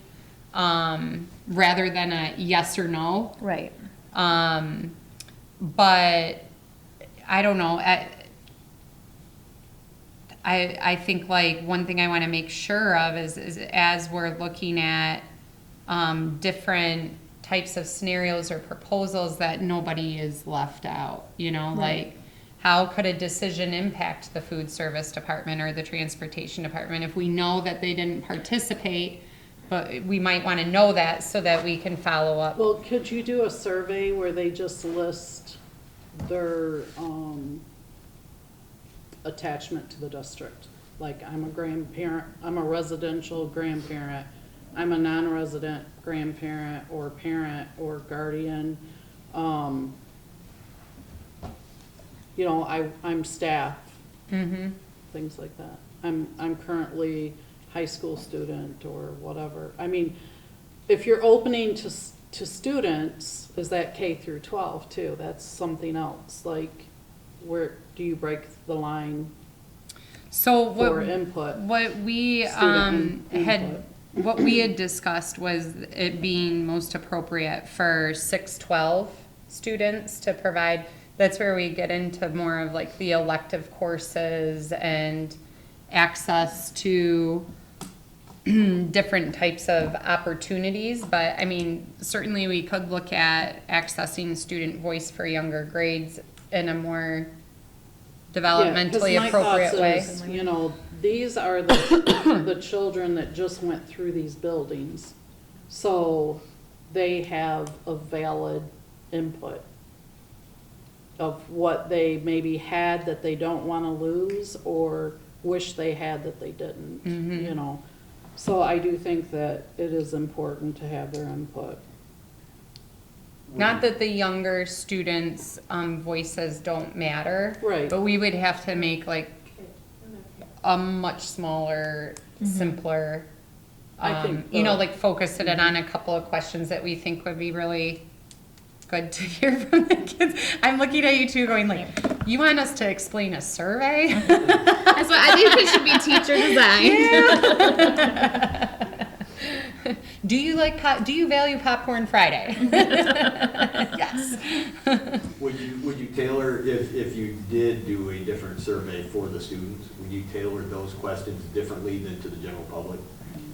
rather than a yes or no. Right. But I don't know. I think like one thing I want to make sure of is as we're looking at different types of scenarios or proposals, that nobody is left out, you know, like how could a decision impact the food service department or the transportation department if we know that they didn't participate, but we might want to know that so that we can follow up. Well, could you do a survey where they just list their, attachment to the district? Like, I'm a grandparent, I'm a residential grandparent, I'm a non-resident grandparent or parent or guardian. You know, I'm staff, things like that. I'm currently high school student or whatever. I mean, if you're opening to students, is that K through 12 too? That's something else. Like, where do you break the line So for input? what we Student had input. what we had discussed was it being most appropriate for 6-12 students to provide. That's where we get into more of like the elective courses and access to different types of opportunities. But I mean, certainly we could look at accessing student voice for younger grades in a more developmentally Yeah, 'cause my appropriate thoughts way. is, you know, these are the children that just went through these buildings. So they have a valid input of what they maybe had that they don't want to lose or wish they had that they didn't, you know. So I do think that it is important to have their input. Not that the younger students' voices don't matter. Right. But we would have to make like a much smaller, simpler, I think you know, the- like focus it on a couple of questions that we think would be really good to hear from the kids. I'm looking at you two going like, you want us to explain a survey? That's why I think it should be teacher designed. Do you value popcorn Friday? Yes. Would you tailor, if you did do a different survey for the students, would you tailor those questions differently than to the general public?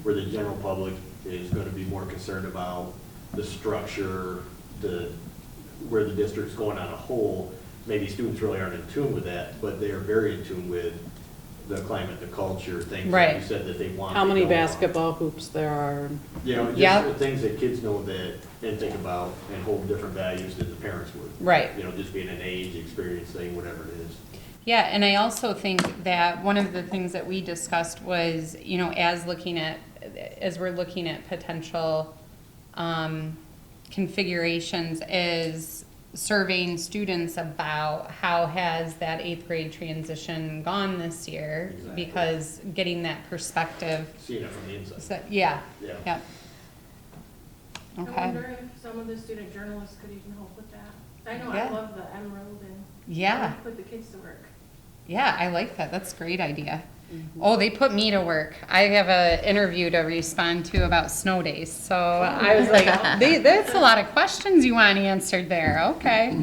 Where the general public is gonna be more concerned about the structure, where the district's going on a whole, maybe students really aren't in tune with that, but they are very in tune with the climate, the culture, things Right. that you said that they want. How to many know about. basketball hoops there are. You know, just Yep. the things that kids know that, and think about, and hold different values than the parents would. Right. You know, just being an age, experience thing, whatever it is. Yeah, and I also think that one of the things that we discussed was, you know, as we're looking at potential configurations, is surveying students about how has that 8th grade transition gone this year, Exactly. because getting that perspective. Seeing it from the inside. So, yeah. Yeah. Yep. I Okay. wonder if some of the student journalists could even help with that. I know Yeah. I love the Emerald and Yeah. put the kids to work. Yeah, I like that. That's a great idea. Oh, they put me to work. I have an interview to respond to about snow days. So I was like, that's a lot of questions you want answered there. Okay.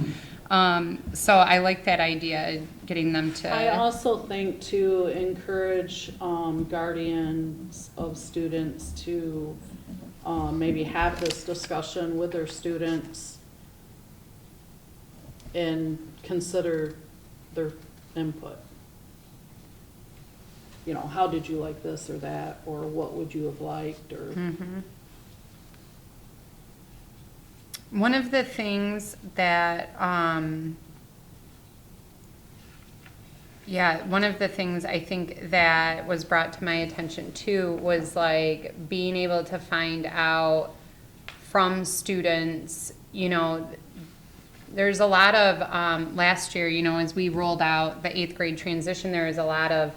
So I like that idea, getting them to. I also think to encourage guardians of students to maybe have this discussion with their students and consider their input. You know, how did you like this or that, or what would you have liked, or One of the things that, one of the things I think that was brought to my attention too was like being able to find out from students, you know, there's a lot of, last year, you know, as we rolled out the 8th grade transition, there was a lot of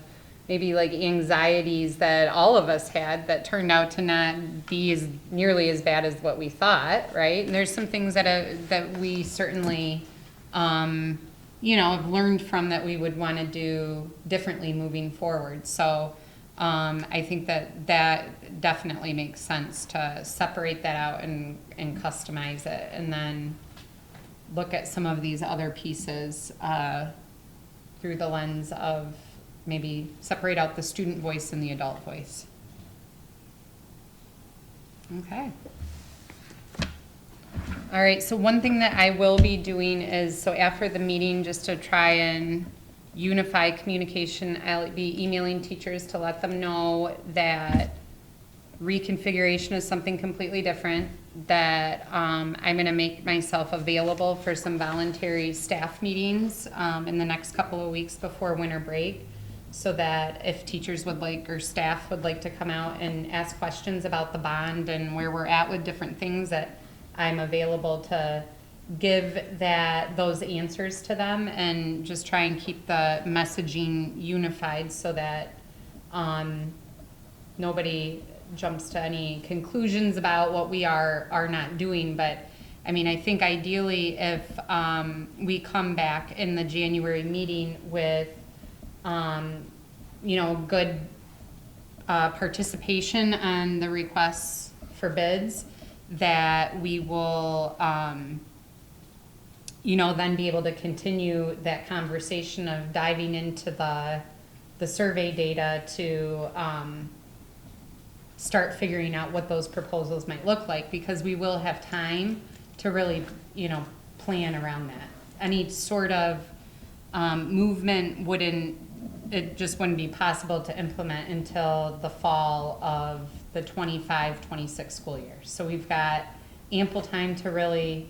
maybe like anxieties that all of us had that turned out to not be nearly as bad as what we thought, right? And there's some things that we certainly, you know, have learned from that we would want to do differently moving forward. So I think that definitely makes sense to separate that out and customize it, and then look at some of these other pieces through the lens of maybe separate out the student voice and the adult voice. Okay. All right, so one thing that I will be doing is, so after the meeting, just to try and unify communication, I'll be emailing teachers to let them know that reconfiguration is something completely different, that I'm gonna make myself available for some voluntary staff meetings in the next couple of weeks before winter break, so that if teachers would like, or staff would like to come out and ask questions about the bond and where we're at with different things, that I'm available to give those answers to them and just try and keep the messaging unified so that nobody jumps to any conclusions about what we are not doing. But I mean, I think ideally if we come back in the January meeting with good participation on the requests for bids, that we will then be able to continue that conversation of diving into the survey data to start figuring out what those proposals might look like, because we will have time to really, plan around that. Any sort of movement it just wouldn't be possible to implement until the fall of the 25-26 school year. So we've got ample time to really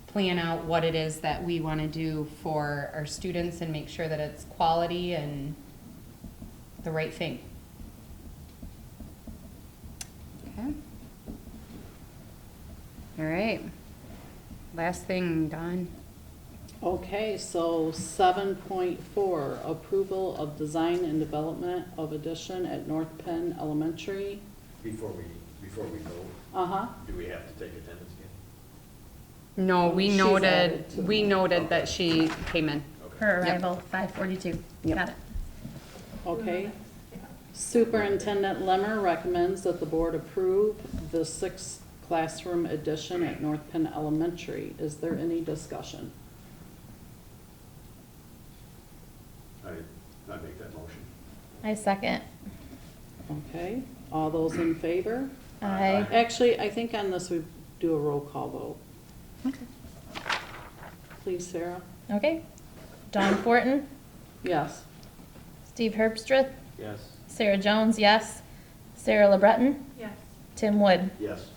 plan out what it is that we want to do for our students and make sure that it's quality and the right thing. Okay. All right. Last thing, Dawn. Okay, so 7.4, approval of design and development of addition at North Penn Elementary. Before we vote, Uh-huh. do we have to take attendance again? No, we She's added to noted that she came in. Her Yep. arrival, 5:42. Yep. Got it. Okay. Superintendent Lemmer recommends that the board approve the 6th classroom addition at North Penn Elementary. Is there any discussion? I make that motion. I second. Okay, all those in favor? I Actually, I think on this we do a roll call vote. Okay. Please, Sarah? Okay. Dawn Fortin, Yes. Steve Herbstrith, Yes. Sarah Jones, yes. Sarah LeBreton, Yes. Tim Wood. Yes.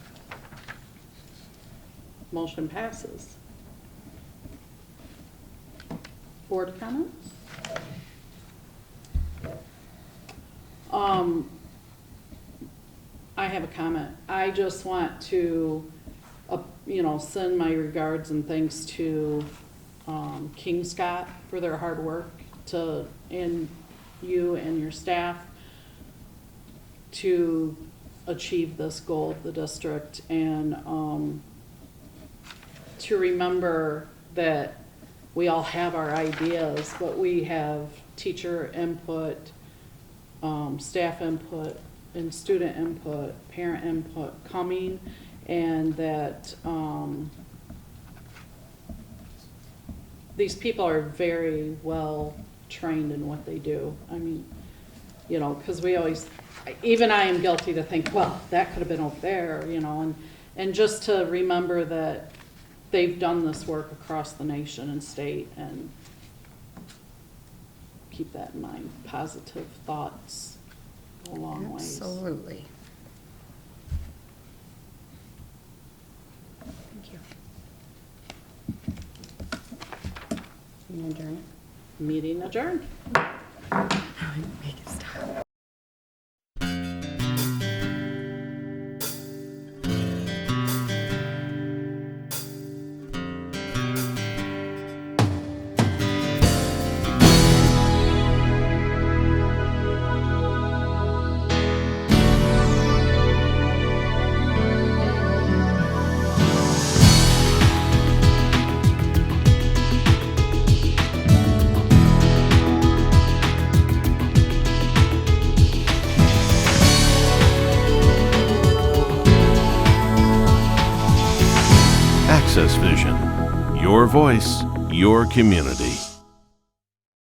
Motion passes. Board comments? I have a comment. I just want to, send my regards and thanks to King Scott for their hard work, and you and your staff to achieve this goal of the district, and to remember that we all have our ideas, but we have teacher input, staff input, and student input, parent input coming, and that these people are very well trained in what they do. I mean, because we always, even I am guilty to think, well, that could have been over there, and just to remember that they've done this work across the nation and state, and keep that in mind. Positive thoughts go a long ways. Absolutely. Thank you. Can you adjourn? Meeting adjourned. Make it stop. Access Vision. Your voice, your community.